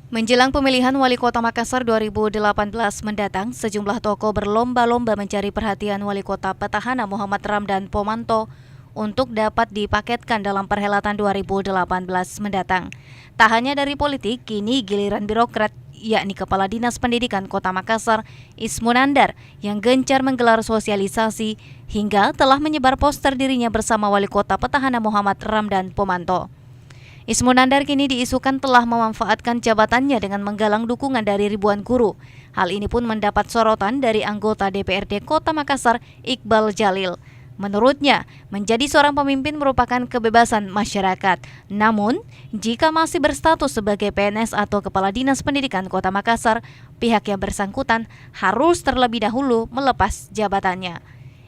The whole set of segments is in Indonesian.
Menjelang pemilihan Wali Kota Makassar 2018 mendatang, sejumlah tokoh berlomba-lomba mencari perhatian Wali Kota petahana Muhammad Ramdan Pomanto untuk dapat dipaketkan dalam perhelatan 2018 mendatang. Tak hanya dari politik, kini giliran birokrat, yakni Kepala Dinas Pendidikan Kota Makassar, Ismunandar, yang gencar menggelar sosialisasi hingga telah menyebar poster dirinya bersama Wali Kota petahana Muhammad Ramdan Pomanto. Ismunandar kini diisukan telah memanfaatkan jabatannya dengan menggalang dukungan dari ribuan guru. Hal ini pun mendapat sorotan dari anggota DPRD Kota Makassar, Iqbal Jalil. Menurutnya, menjadi seorang pemimpin merupakan kebebasan masyarakat. Namun, jika masih berstatus sebagai PNS atau Kepala Dinas Pendidikan Kota Makassar, pihak yang bersangkutan harus terlebih dahulu melepas jabatannya.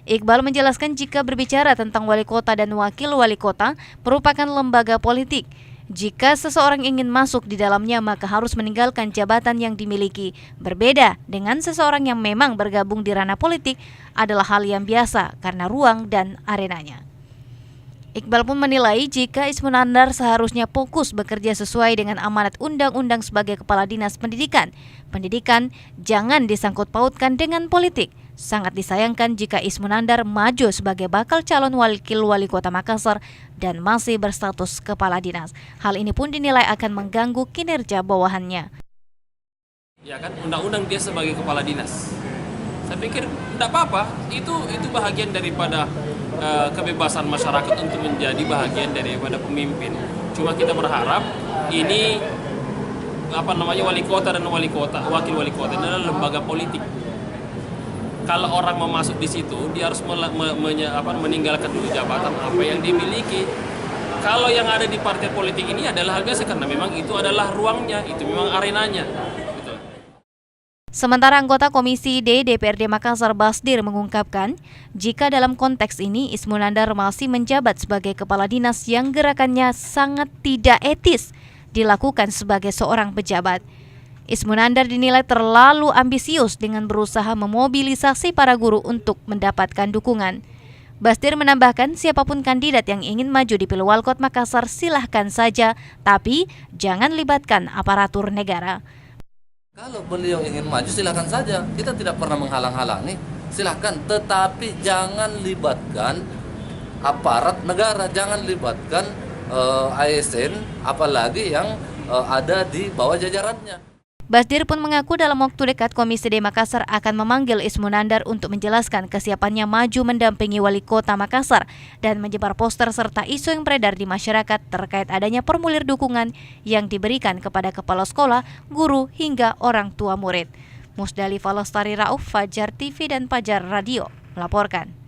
Iqbal menjelaskan jika berbicara tentang wali kota dan wakil wali kota merupakan lembaga politik. Jika seseorang ingin masuk di dalamnya, maka harus meninggalkan jabatan yang dimiliki. Berbeda dengan seseorang yang memang bergabung di ranah politik adalah hal yang biasa karena ruang dan arenanya. Iqbal pun menilai jika Ismunandar seharusnya fokus bekerja sesuai dengan amanat undang-undang sebagai Kepala Dinas Pendidikan. Pendidikan jangan disangkut pautkan dengan politik. Sangat disayangkan jika Ismunandar maju sebagai bakal calon wakil wali kota Makassar dan masih berstatus kepala dinas. Hal ini pun dinilai akan mengganggu kinerja bawahannya. Ya kan, undang-undang dia sebagai kepala dinas. Saya pikir tidak apa-apa, itu bahagian daripada kebebasan masyarakat untuk menjadi bahagian daripada pemimpin. Cuma kita berharap ini wali kota dan wakil wali kota ini adalah lembaga politik. Kalau orang mau masuk di situ, dia harus meninggalkan dulu jabatan apa yang dimiliki. Kalau yang ada di partai politik ini adalah hal biasa karena memang itu adalah ruangnya, itu memang arenanya. Gitu. Sementara anggota Komisi D DPRD Makassar Basdir mengungkapkan, jika dalam konteks ini Ismunandar masih menjabat sebagai kepala dinas yang gerakannya sangat tidak etis dilakukan sebagai seorang pejabat. Ismunandar dinilai terlalu ambisius dengan berusaha memobilisasi para guru untuk mendapatkan dukungan. Basdir menambahkan siapapun kandidat yang ingin maju di Pilwalkot Makassar silahkan saja, tapi jangan libatkan aparatur negara. Kalau beliau ingin maju silahkan saja, kita tidak pernah menghalang-halangi, silahkan, tetapi jangan libatkan aparat negara, jangan libatkan ASN, apalagi yang ada di bawah jajarannya. Basdir pun mengaku dalam waktu dekat Komisi D Makassar akan memanggil Ismunandar untuk menjelaskan kesiapannya maju mendampingi wali kota Makassar dan menyebar poster serta isu yang beredar di masyarakat terkait adanya formulir dukungan yang diberikan kepada kepala sekolah, guru, hingga orang tua murid. Musdalifah Lestari Rauf, Fajar TV dan Fajar Radio melaporkan.